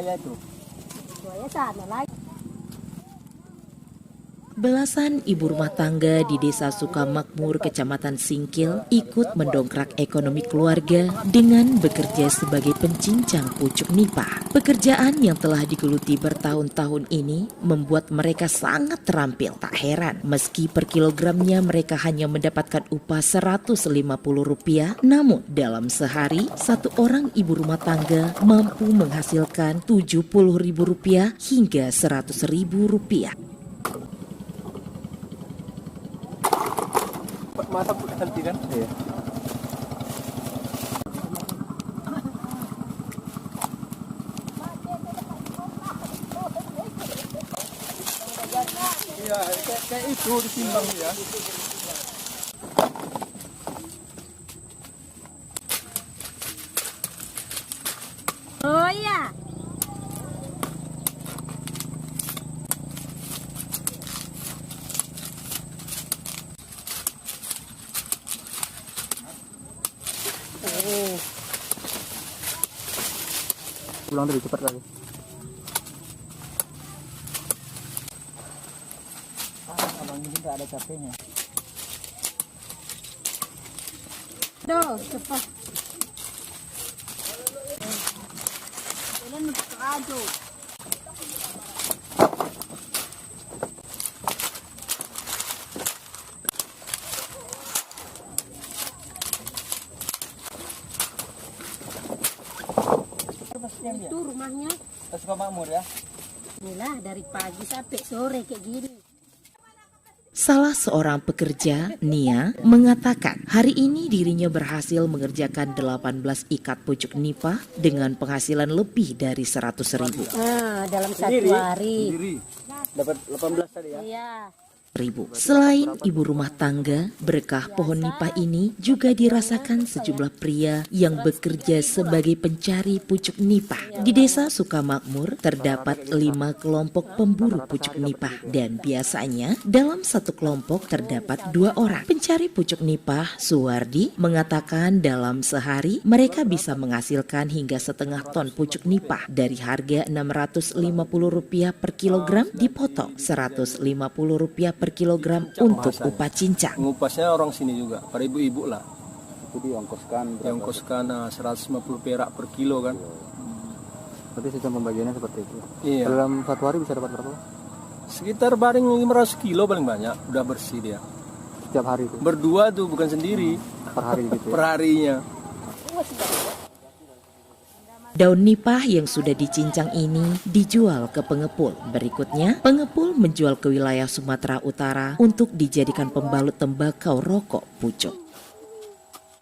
buaya itu. Buaya sana lagi. Belasan ibu rumah tangga di Desa Sukamakmur, Kecamatan Singkil, ikut mendongkrak ekonomi keluarga dengan bekerja sebagai pencincang pucuk nipah. Pekerjaan yang telah digeluti bertahun-tahun ini membuat mereka sangat terampil. Tak heran, meski per kilogramnya mereka hanya mendapatkan upah Rp150, namun dalam sehari, satu orang ibu rumah tangga mampu menghasilkan Rp70.000 hingga Rp100.000. Masa nanti kan? Iya. Iya, kayak itu ditimbang ya. Oh iya. Pulang lebih cepat lagi. Abang ini nggak ada capeknya. Duh, cepat. Ini untuk ajo. Itu rumahnya. Sukamakmur ya. Inilah dari pagi sampai sore kayak gini. Salah seorang pekerja, Nia, mengatakan hari ini dirinya berhasil mengerjakan 18 ikat pucuk nipah dengan penghasilan lebih dari Rp100.000. Dalam satu hari. Sendiri. Dapat 18 tadi ya. Iya. Selain ibu rumah tangga, berkah pohon nipah ini juga dirasakan sejumlah pria yang bekerja sebagai pencari pucuk nipah. Di Desa Sukamakmur terdapat 5 kelompok pemburu pucuk nipah dan biasanya dalam satu kelompok terdapat 2 orang. Pencari pucuk nipah, Suwardi, mengatakan dalam sehari mereka bisa menghasilkan hingga setengah ton pucuk nipah dari harga Rp650 per kilogram dipotong Rp150 per kilogram untuk upah cincang. Ngupasnya orang sini juga, para ibu-ibu lah. Itu diongkoskan. Diongkoskan 150 perak per kilo kan. Berarti sistem pembagiannya seperti itu. Iya. Dalam satu hari bisa dapat berapa? Sekitar baring 500 kilo paling banyak, udah bersih dia. Setiap hari itu? Berdua tuh, bukan sendiri. Per hari gitu ya? Per harinya. Daun nipah yang sudah dicincang ini dijual ke pengepul. Berikutnya, pengepul menjual ke wilayah Sumatera Utara untuk dijadikan pembalut tembakau rokok pucuk.